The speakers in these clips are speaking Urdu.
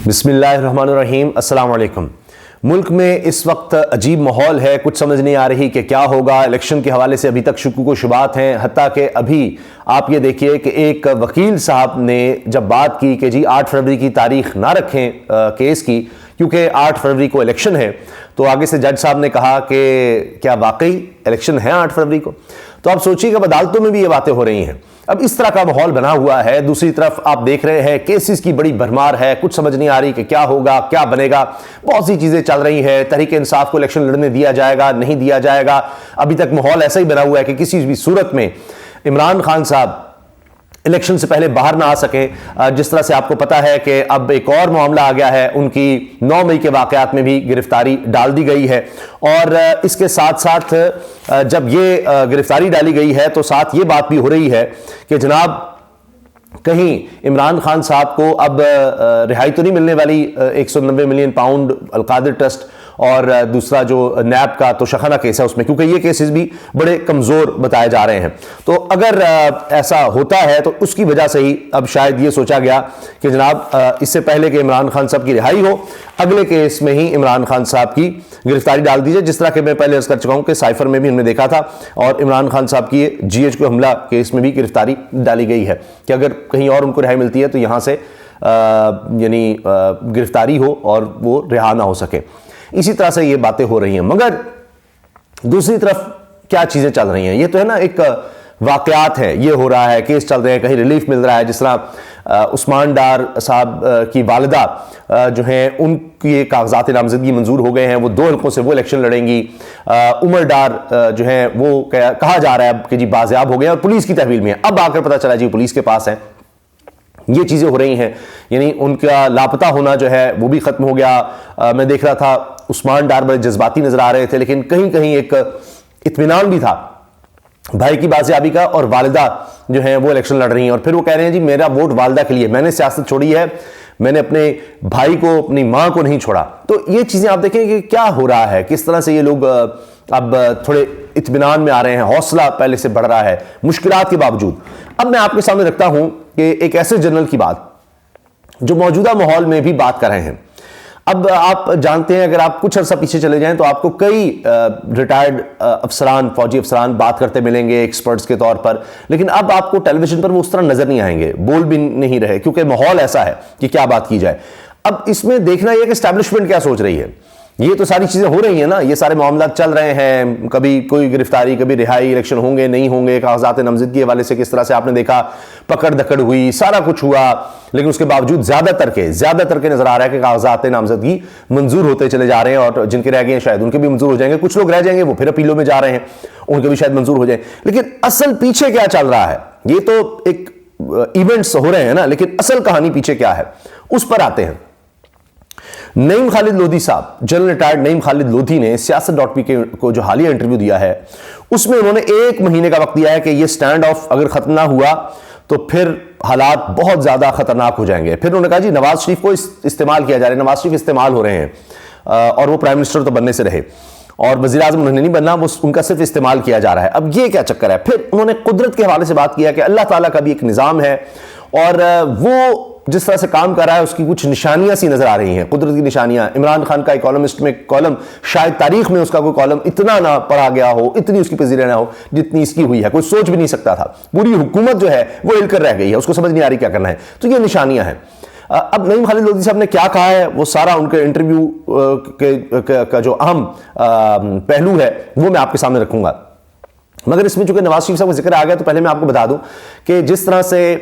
بسم اللہ الرحمن الرحیم۔ السلام علیکم۔ ملک میں اس وقت عجیب ماحول ہے، کچھ سمجھ نہیں آ رہی کہ کیا ہوگا۔ الیکشن کے حوالے سے ابھی تک شکوک و شبہات ہیں، حتیٰ کہ ابھی آپ یہ دیکھیے کہ ایک وکیل صاحب نے جب بات کی کہ جی 8 فروری کی تاریخ نہ رکھیں کیس کی، کیونکہ 8 فروری کو الیکشن ہے، تو آگے سے جج صاحب نے کہا کہ کیا واقعی الیکشن ہے 8 فروری کو؟ تو آپ سوچیے کہ عدالتوں میں بھی یہ باتیں ہو رہی ہیں۔ اب اس طرح کا ماحول بنا ہوا ہے۔ دوسری طرف آپ دیکھ رہے ہیں کیسز کی بڑی بھرمار ہے، کچھ سمجھ نہیں آ رہی کہ کیا ہوگا، کیا بنے گا۔ بہت سی چیزیں چل رہی ہیں، تحریک انصاف کو الیکشن لڑنے دیا جائے گا، نہیں دیا جائے گا۔ ابھی تک ماحول ایسا ہی بنا ہوا ہے کہ کسی بھی صورت میں عمران خان صاحب الیکشن سے پہلے باہر نہ آ سکیں۔ جس طرح سے آپ کو پتا ہے کہ اب ایک اور معاملہ آ گیا ہے، ان کی 9 مئی کے واقعات میں بھی گرفتاری ڈال دی گئی ہے، اور اس کے ساتھ ساتھ جب یہ گرفتاری ڈالی گئی ہے تو ساتھ یہ بات بھی ہو رہی ہے کہ جناب کہیں عمران خان صاحب کو اب رہائی تو نہیں ملنے والی۔ 190 ملین پاؤنڈ القادر ٹرسٹ اور دوسرا جو نیب کا توشخانہ کیس ہے اس میں، کیونکہ یہ کیسز بھی بڑے کمزور بتائے جا رہے ہیں۔ تو اگر ایسا ہوتا ہے تو اس کی وجہ سے ہی اب شاید یہ سوچا گیا کہ جناب اس سے پہلے کہ عمران خان صاحب کی رہائی ہو، اگلے کیس میں ہی عمران خان صاحب کی گرفتاری ڈال دی جائے، جس طرح کہ میں پہلے عرض کر چکا ہوں کہ سائفر میں بھی ہم نے دیکھا تھا، اور عمران خان صاحب کی GH کو حملہ کیس میں بھی گرفتاری ڈالی گئی ہے کہ اگر کہیں اور ان کو رہائی ملتی ہے تو یہاں سے یعنی گرفتاری ہو اور وہ رہا نہ ہو سکے۔ اسی طرح سے یہ باتیں ہو رہی ہیں، مگر دوسری طرف کیا چیزیں چل رہی ہیں؟ یہ تو ہے نا، ایک واقعات ہے، یہ ہو رہا ہے، کیس چل رہے ہیں، کہیں ریلیف مل رہا ہے۔ جس طرح عثمان ڈار صاحب کی والدہ جو ہیں ان کی کاغذات نامزدگی منظور ہو گئے ہیں، وہ 2 حلقوں سے وہ الیکشن لڑیں گی۔ عمر ڈار جو ہیں وہ کہا جا رہا ہے کہ جی بازیاب ہو گئے اور پولیس کی تحویل میں ہیں، اب آ کر پتہ چلا جی پولیس کے پاس ہیں۔ یہ چیزیں ہو رہی ہیں، یعنی ان کا لاپتہ ہونا جو ہے وہ بھی ختم ہو گیا۔ میں دیکھ رہا تھا عثمان ڈار بڑے جذباتی نظر آ رہے تھے، لیکن کہیں کہیں ایک اطمینان بھی تھا بھائی کی بازیابی کا، اور والدہ جو ہیں وہ الیکشن لڑ رہی ہیں، اور پھر وہ کہہ رہے ہیں جی میرا ووٹ والدہ کے لیے، میں نے سیاست چھوڑی ہے، میں نے اپنے بھائی کو، اپنی ماں کو نہیں چھوڑا۔ تو یہ چیزیں آپ دیکھیں کہ کیا ہو رہا ہے، کس طرح سے یہ لوگ اب تھوڑے اطمینان میں آ رہے ہیں، حوصلہ پہلے سے بڑھ رہا ہے مشکلات کے باوجود۔ اب میں آپ کے سامنے رکھتا ہوں کہ ایک ایسے جنرل کی بات جو موجودہ ماحول میں بھی بات کر رہے ہیں۔ اب آپ جانتے ہیں، اگر آپ کچھ عرصہ پیچھے چلے جائیں تو آپ کو کئی ریٹائرڈ افسران، فوجی افسران بات کرتے ملیں گے ایکسپرٹس کے طور پر، لیکن اب آپ کو ٹیلی ویژن پر وہ اس طرح نظر نہیں آئیں گے، بول بھی نہیں رہے، کیونکہ ماحول ایسا ہے کہ کیا بات کی جائے۔ اب اس میں دیکھنا یہ کہ اسٹیبلشمنٹ کیا سوچ رہی ہے۔ یہ تو ساری چیزیں ہو رہی ہیں نا، یہ سارے معاملات چل رہے ہیں، کبھی کوئی گرفتاری، کبھی رہائی، الیکشن ہوں گے نہیں ہوں گے، کاغذات نامزدگی کے حوالے سے کس طرح سے آپ نے دیکھا پکڑ دھکڑ ہوئی، سارا کچھ ہوا، لیکن اس کے باوجود زیادہ تر کے نظر آ رہا ہے کہ کاغذات نامزدگی منظور ہوتے چلے جا رہے ہیں، اور جن کے رہ گئے ہیں شاید ان کے بھی منظور ہو جائیں گے، کچھ لوگ رہ جائیں گے وہ پھر اپیلوں میں جا رہے ہیں، ان کے بھی شاید منظور ہو جائیں۔ لیکن اصل پیچھے کیا چل رہا ہے؟ یہ تو ایک ایونٹس ہو رہے ہیں نا، لیکن اصل کہانی پیچھے کیا ہے اس پر آتے ہیں۔ نعیم خالد لودھی صاحب، جنرل ریٹائرڈ نعیم خالد لودھی نے سیاست.pk کو جو حالیہ انٹرویو دیا ہے اس میں انہوں نے 1 مہینے کا وقت دیا ہے کہ یہ سٹینڈ آف اگر ختم نہ ہوا تو پھر حالات بہت زیادہ خطرناک ہو جائیں گے۔ پھر انہوں نے کہا جی نواز شریف کو استعمال کیا جا رہا ہے، نواز شریف استعمال ہو رہے ہیں، اور وہ پرائم منسٹر تو بننے سے رہے، اور وزیر اعظم انہوں نے نہیں بننا، وہ ان کا صرف استعمال کیا جا رہا ہے۔ اب یہ کیا چکر ہے؟ پھر انہوں نے قدرت کے حوالے سے بات کیا کہ اللہ تعالیٰ کا بھی ایک نظام ہے، اور وہ جس طرح سے کام کر رہا ہے اس کی کچھ نشانیاں سی نظر آ رہی ہیں، قدرت کی نشانیاں۔ عمران خان کا اکانومسٹ میں کالم، شاید تاریخ میں اس کا کوئی کالم اتنا نہ پڑھا گیا ہو، اتنی اس کی پذیرائی نہ ہو جتنی اس کی ہوئی ہے، کوئی سوچ بھی نہیں سکتا تھا۔ پوری حکومت جو ہے وہ ہل کر رہ گئی ہے، اس کو سمجھ نہیں آ رہی کیا کرنا ہے۔ تو یہ نشانیاں ہیں۔ اب نعیم خالد لودھی صاحب نے کیا کہا ہے، وہ سارا ان کے انٹرویو کا جو اہم پہلو ہے وہ میں آپ کے سامنے رکھوں گا، مگر اس میں چونکہ نواز شریف صاحب کا ذکر آ گیا تو پہلے میں آپ کو بتا دوں کہ جس طرح سے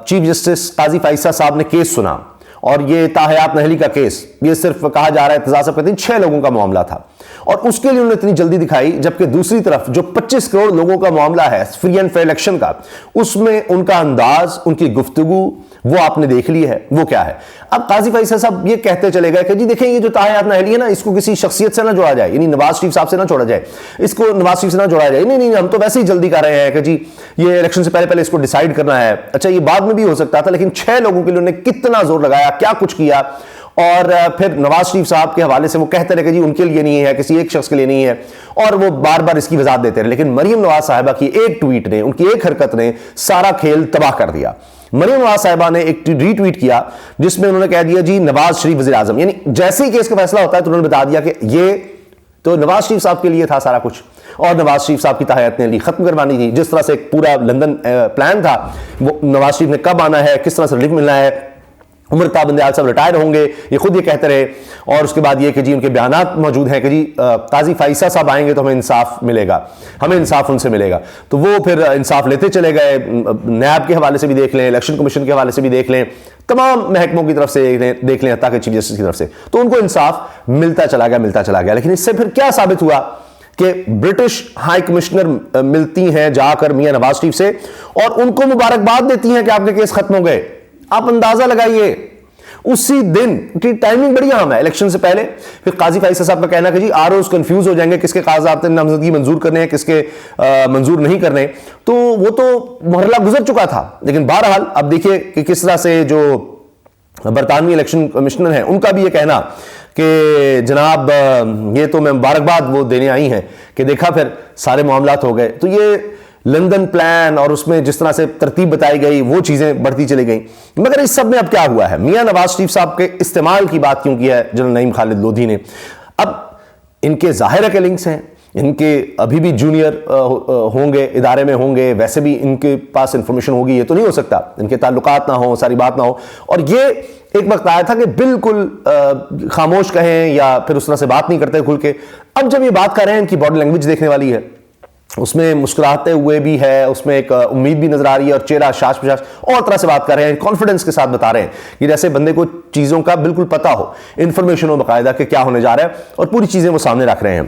چیف جسٹس قاضی فائزہ صاحب نے کیس سنا، اور یہ تاحیات نہلی کا کیس، یہ صرف کہا جا رہا ہے، اعتزاز صاحب کہتے ہیں 6 لوگوں کا معاملہ تھا، اور اس کے لیے انہوں نے اتنی جلدی دکھائی، جبکہ دوسری طرف جو 25 کروڑ لوگوں کا معاملہ ہے فری اینڈ فیئر الیکشن کا، اس میں ان کا انداز، ان کی گفتگو وہ آپ نے دیکھ لی ہے، وہ کیا ہے۔ اب قاضی فائزہ صاحب یہ کہتے چلے گئے کہ جی دیکھیں یہ جو تاحیات نہلی ہے نا، اس کو کسی شخصیت سے نہ جوڑا جائے، یعنی نواز شریف صاحب سے نہ جوڑا جائے، اس کو نواز شریف سے نہ جوڑا جائے، نہیں ہم تو ویسے ہی جلدی کر رہے ہیں کہ جی یہ الیکشن سے پہلے اس کو ڈیسائیڈ کرنا ہے۔ اچھا یہ بعد میں بھی ہو سکتا تھا، لیکن 6 لوگوں کے لیے انہوں نے کتنا زور لگایا، کیا کچھ کیا، اور پھر نواز شریف صاحب کے حوالے سے وہ کہتے رہے کہ جی ان کے لیے نہیں ہے، کسی ایک شخص کے لیے نہیں ہے، اور وہ بار بار اس کی وضاحت دیتے رہے، لیکن مریم نواز صاحبہ کی ایک ٹویٹ نے، ان کی ایک حرکت نے سارا کھیل تباہ کر دیا۔ مریم نواز صاحبہ نے ایک ری ٹویٹ کیا جس میں انہوں نے کہہ دیا جی نواز شریف وزیر اعظم، یعنی جیسے ہی کیس کا فیصلہ ہوتا ہے تو انہوں نے بتا دیا کہ یہ تو نواز شریف صاحب کے لیے تھا سارا کچھ، اور نواز شریف صاحب کی تحیت نے لی ختم کروانی تھی. جس طرح سے ایک پورا لندن پلان تھا، وہ نواز شریف نے کب آنا ہے، کس طرح سے ریلیف ملنا ہے، عمر تا بندیال صاحب ریٹائر ہوں گے، یہ خود یہ کہتے رہے. اور اس کے بعد یہ کہ جی ان کے بیانات موجود ہیں کہ جی قاضی فائسہ صاحب آئیں گے تو ہمیں انصاف ملے گا، ہمیں انصاف ان سے ملے گا. تو وہ پھر انصاف لیتے چلے گئے. نیب کے حوالے سے بھی دیکھ لیں، الیکشن کمیشن کے حوالے سے بھی دیکھ لیں، تمام محکموں کی طرف سے دیکھ لیں، تاکہ چیف جسٹس کی طرف سے، تو ان کو انصاف ملتا چلا گیا. لیکن اس سے پھر کیا ثابت ہوا کہ برٹش ہائی کمشنر ملتی ہیں جا کر میاں نواز شریف سے اور ان کو مبارکباد دیتی ہیں کہ آپ کے کیس ختم ہو گئے. آپ اندازہ لگائیے اسی دن کی ٹائمنگ بڑی اہم ہے الیکشن سے پہلے. پھر قاضی فائسہ صاحب کا کہنا کہ جی آر اوز کنفیوز ہو جائیں گے کس کے کاغذات نامزدگی منظور کرنے ہیں، کس کے منظور نہیں کرنے، تو وہ تو مرحلہ گزر چکا تھا. لیکن بہرحال اب دیکھیے کہ کس طرح سے جو برطانوی الیکشن کمشنر ہیں ان کا بھی یہ کہنا کہ جناب یہ تو میں مبارکباد وہ دینے آئی ہیں کہ دیکھا پھر سارے معاملات ہو گئے. تو یہ لندن پلان اور اس میں جس طرح سے ترتیب بتائی گئی وہ چیزیں بڑھتی چلی گئیں. مگر اس سب میں اب کیا ہوا ہے، میاں نواز شریف صاحب کے استعمال کی بات کیوں کی ہے جنرل نعیم خالد لودھی نے؟ اب ان کے ظاہر ہے کہ لنکس ہیں، ان کے ابھی بھی جونیئر ہوں گے، ادارے میں ہوں گے، ویسے بھی ان کے پاس انفارمیشن ہوگی، یہ تو نہیں ہو سکتا ان کے تعلقات نہ ہوں، ساری بات نہ ہو. اور یہ ایک وقت آیا تھا کہ بالکل خاموش کہیں یا پھر اس طرح سے بات نہیں کرتے کھل کے. اب جب یہ بات کر رہے ہیں، ان کی باڈی لینگویج دیکھنے والی ہے، اس میں مسکراتے ہوئے بھی ہے، اس میں ایک امید بھی نظر آ رہی ہے، اور چہرہ شاش پشاش اور طرح سے بات کر رہے ہیں، کانفیڈنس کے ساتھ بتا رہے ہیں کہ جیسے بندے کو چیزوں کا بالکل پتہ ہو، انفارمیشن ہو باقاعدہ کہ کیا ہونے جا رہا ہے، اور پوری چیزیں وہ سامنے رکھ رہے ہیں.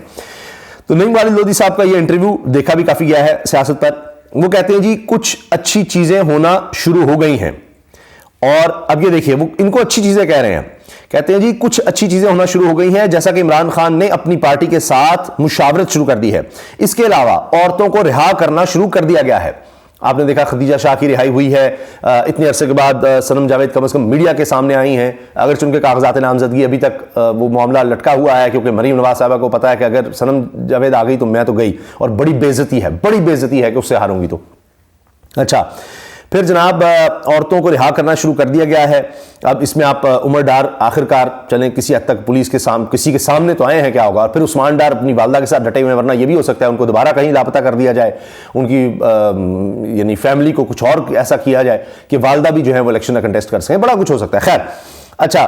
تو نعیم خالد لودھی صاحب کا یہ انٹرویو دیکھا بھی کافی گیا ہے سیاست پر. وہ کہتے ہیں جی کچھ اچھی چیزیں ہونا شروع ہو گئی ہیں. اور اب یہ دیکھیے وہ ان کو اچھی چیزیں کہہ رہے ہیں، کہتے ہیں جی کچھ اچھی چیزیں ہونا شروع ہو گئی ہیں، جیسا کہ عمران خان نے اپنی پارٹی کے ساتھ مشاورت شروع کر دی ہے. اس کے علاوہ عورتوں کو رہا کرنا شروع کر دیا گیا ہے. آپ نے دیکھا خدیجہ شاہ کی رہائی ہوئی ہے اتنے عرصے کے بعد. صنم جاوید کم از کم میڈیا کے سامنے آئی ہیں، اگرچہ ان کے کاغذات نامزدگی ابھی تک وہ معاملہ لٹکا ہوا ہے، کیونکہ مریم نواز صاحبہ کو پتا ہے کہ اگر صنم جاوید آ گئی تو میں تو گئی، اور بڑی بے عزتی ہے کہ اس سے ہاروں گی تو. اچھا پھر جناب عورتوں کو رہا کرنا شروع کر دیا گیا ہے. اب اس میں آپ عمر ڈار آخرکار چلیں کسی حد تک پولیس کے سامنے کسی کے سامنے تو آئے ہیں، کیا ہوگا. اور پھر عثمان ڈار اپنی والدہ کے ساتھ ڈٹے ہوئے ہیں، ورنہ یہ بھی ہو سکتا ہے ان کو دوبارہ کہیں لاپتہ کر دیا جائے، ان کی یعنی فیملی کو کچھ اور ایسا کیا جائے کہ والدہ بھی جو ہے وہ الیکشن میں کنٹیسٹ کر سکیں، بڑا کچھ ہو سکتا ہے. خیر اچھا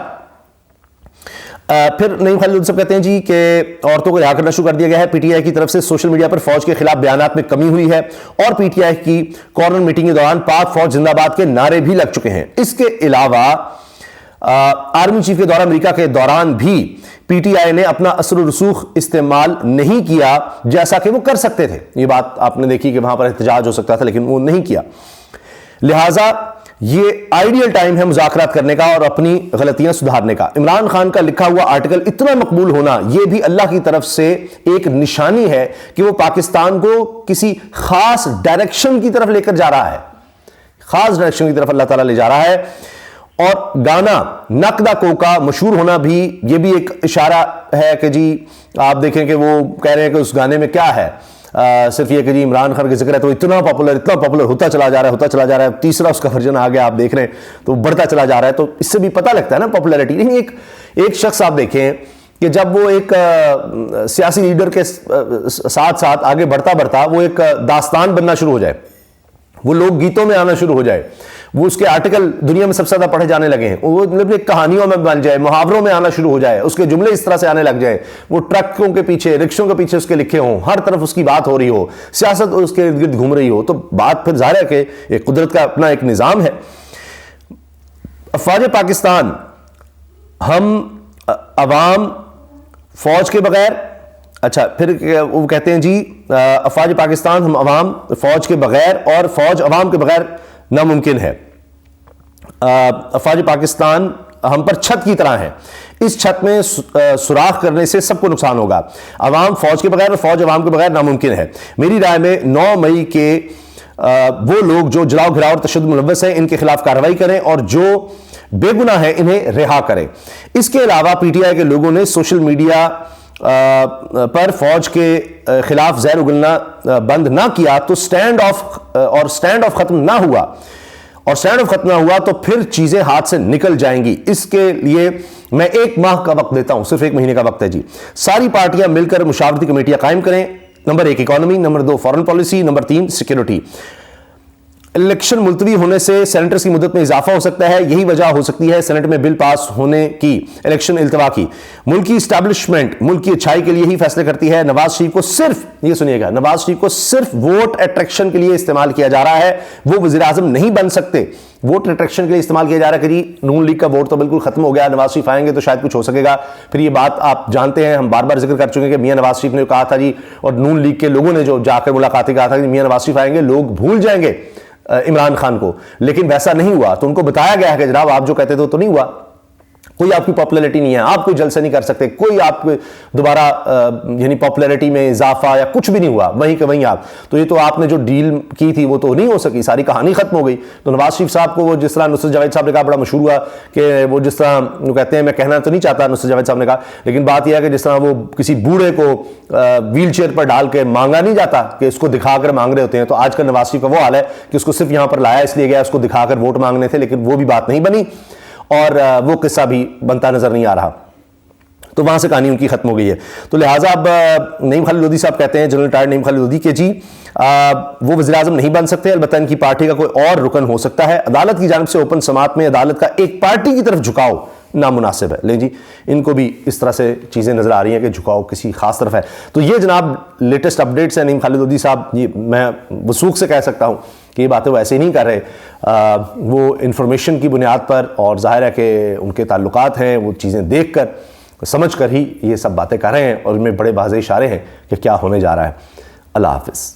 پھر نعیم خالد صاحب کہتے ہیں جی کہ عورتوں کو رہا کرنا شروع کر دیا گیا ہے. پی ٹی آئی کی طرف سے سوشل میڈیا پر فوج کے خلاف بیانات میں کمی ہوئی ہے، اور پی ٹی آئی کی کارنر میٹنگ کے دوران پاک فوج زندہ باد کے نعرے بھی لگ چکے ہیں. اس کے علاوہ آرمی چیف کے دورہ امریکہ کے دوران بھی پی ٹی آئی نے اپنا اثر و رسوخ استعمال نہیں کیا جیسا کہ وہ کر سکتے تھے. یہ بات آپ نے دیکھی کہ وہاں پر احتجاج ہو سکتا تھا لیکن وہ نہیں کیا. لہٰذا یہ آئیڈیل ٹائم ہے مذاکرات کرنے کا اور اپنی غلطیاں سدھارنے کا. عمران خان کا لکھا ہوا آرٹیکل اتنا مقبول ہونا یہ بھی اللہ کی طرف سے ایک نشانی ہے کہ وہ پاکستان کو کسی خاص ڈائریکشن کی طرف لے کر جا رہا ہے، خاص ڈائریکشن کی طرف اللہ تعالیٰ لے جا رہا ہے. اور گانا نقدہ کوکا مشہور ہونا بھی یہ بھی ایک اشارہ ہے کہ جی آپ دیکھیں کہ وہ کہہ رہے ہیں کہ اس گانے میں کیا ہے، صرف یہ کہ جی عمران خان کا ذکر ہے تو اتنا پاپولر ہوتا چلا جا رہا ہے. تیسرا اس کا ورژن آ گیا، آپ دیکھ رہے ہیں تو بڑھتا چلا جا رہا ہے. تو اس سے بھی پتہ لگتا ہے نا پاپولیرٹی. نہیں ایک شخص آپ دیکھیں کہ جب وہ ایک سیاسی لیڈر کے ساتھ ساتھ آگے بڑھتا وہ ایک داستان بننا شروع ہو جائے، وہ لوگ گیتوں میں آنا شروع ہو جائے، وہ اس کے آرٹیکل دنیا میں سب سے زیادہ پڑھے جانے لگے ہیں، وہ کہانیوں میں بن جائے، محاوروں میں آنا شروع ہو جائے، اس کے جملے اس طرح سے آنے لگ جائے، وہ ٹرکوں کے پیچھے رکشوں کے پیچھے اس کے لکھے ہوں، ہر طرف اس کی بات ہو رہی ہو، سیاست اس کے ارد گرد گھوم رہی ہو، تو بات پھر ظاہر ہے کہ ایک قدرت کا اپنا ایک نظام ہے. افواج پاکستان ہم عوام فوج کے بغیر، اچھا پھر وہ کہتے ہیں جی افواج پاکستان ہم عوام فوج کے بغیر اور فوج عوام کے بغیر ناممکن ہے. افواج پاکستان ہم پر چھت کی طرح ہے، اس چھت میں سوراخ کرنے سے سب کو نقصان ہوگا. عوام فوج کے بغیر اور فوج عوام کے بغیر ناممکن ہے. میری رائے میں 9 مئی کے وہ لوگ جو جلاؤ گھراؤ اور تشدد ملوث ہیں ان کے خلاف کارروائی کریں، اور جو بے گناہ ہیں انہیں رہا کریں. اس کے علاوہ پی ٹی آئی کے لوگوں نے سوشل میڈیا پر فوج کے خلاف زہر اگلنا بند نہ کیا تو سٹینڈ آف ختم نہ ہوا، اور سٹینڈ آف ختم نہ ہوا تو پھر چیزیں ہاتھ سے نکل جائیں گی. اس کے لیے میں 1 ماہ کا وقت دیتا ہوں, صرف 1 مہینے کا وقت ہے جی. ساری پارٹیاں مل کر مشاورتی کمیٹیاں قائم کریں. Number 1 economy, number 2 foreign policy, number 3 security. Election ملتوی ہونے سے سینیٹرز کی مدت میں اضافہ ہو سکتا ہے, یہی وجہ ہو سکتی ہے سینٹ میں بل پاس ہونے کی. الیکشن التوا کی. ملک کی اسٹیبلشمنٹ ملک کی اچھائی کے لیے ہی فیصلے کرتی ہے. نواز شریف کو صرف, یہ سنیے گا, نواز شریف کو صرف ووٹ اٹریکشن کے لیے استعمال کیا جا رہا ہے, وہ وزیر اعظم نہیں بن سکتے. ووٹ اٹریکشن کے لیے استعمال کیا جا رہا ہے کہ جی نون لیگ کا ووٹ تو بالکل ختم ہو گیا, نواز شریف آئیں گے تو شاید کچھ ہو سکے گا. پھر یہ بات آپ جانتے ہیں, ہم بار بار ذکر کر چکے ہیں کہ میاں نواز شریف نے کہا تھا جی, اور نون لیگ کے لوگوں نے جو جا کر ملاقاتیں کہا تھا کہ میاں نواز شریف آئیں گے لوگ بھول جائیں گے عمران خان کو, لیکن ویسا نہیں ہوا. تو ان کو بتایا گیا ہے کہ جناب آپ جو کہتے تھے تو نہیں ہوا, کوئی آپ کی پاپولیرٹی نہیں ہے, آپ کوئی جلسے نہیں کر سکتے, کوئی آپ دوبارہ یعنی پاپولیرٹی میں اضافہ یا کچھ بھی نہیں ہوا, وہیں کہ وہیں آپ. تو یہ تو آپ نے جو ڈیل کی تھی وہ تو نہیں ہو سکی, ساری کہانی ختم ہو گئی. تو نواز شریف صاحب کو وہ جس طرح نصرت جاوید صاحب نے کہا, بڑا مشہور ہوا کہ وہ جس طرح وہ کہتے ہیں, میں کہنا تو نہیں چاہتا نصرت جاوید صاحب نے کہا, لیکن بات یہ ہے کہ جس طرح وہ کسی بوڑھے کو ویل چیئر پر ڈال کے مانگا نہیں جاتا کہ اس کو دکھا کر مانگ رہے ہوتے ہیں, تو آج کل نواز شریف کا وہ حال ہے کہ اس کو صرف یہاں پر لایا اس لیے گیا اس کو دکھا کر ووٹ مانگنے تھے, لیکن وہ بھی بات نہیں بنی اور وہ قصہ بھی بنتا نظر نہیں آ رہا. تو وہاں سے کہانی ان کی ختم ہو گئی ہے. تو لہٰذا اب نعیم خالد لودھی صاحب کہتے ہیں, جنرل ریٹائرڈ نعیم خالد لودھی, کہ جی وہ وزیر اعظم نہیں بن سکتے, البتہ ان کی پارٹی کا کوئی اور رکن ہو سکتا ہے. عدالت کی جانب سے اوپن سماعت میں عدالت کا ایک پارٹی کی طرف جھکاؤ نامناسب ہے. لیں جی, ان کو بھی اس طرح سے چیزیں نظر آ رہی ہیں کہ جھکاؤ کسی خاص طرف ہے. تو یہ جناب لیٹسٹ اپڈیٹس ہیں نعیم خالد لودھی صاحب. یہ میں وثوق سے کہہ سکتا ہوں کہ یہ باتیں وہ ایسے ہی نہیں کر رہے, وہ انفارمیشن کی بنیاد پر, اور ظاہر ہے کہ ان کے تعلقات ہیں, وہ چیزیں دیکھ کر سمجھ کر ہی یہ سب باتیں کر رہے ہیں, اور ان میں بڑے واضح اشارے ہیں کہ کیا ہونے جا رہا ہے. اللہ حافظ.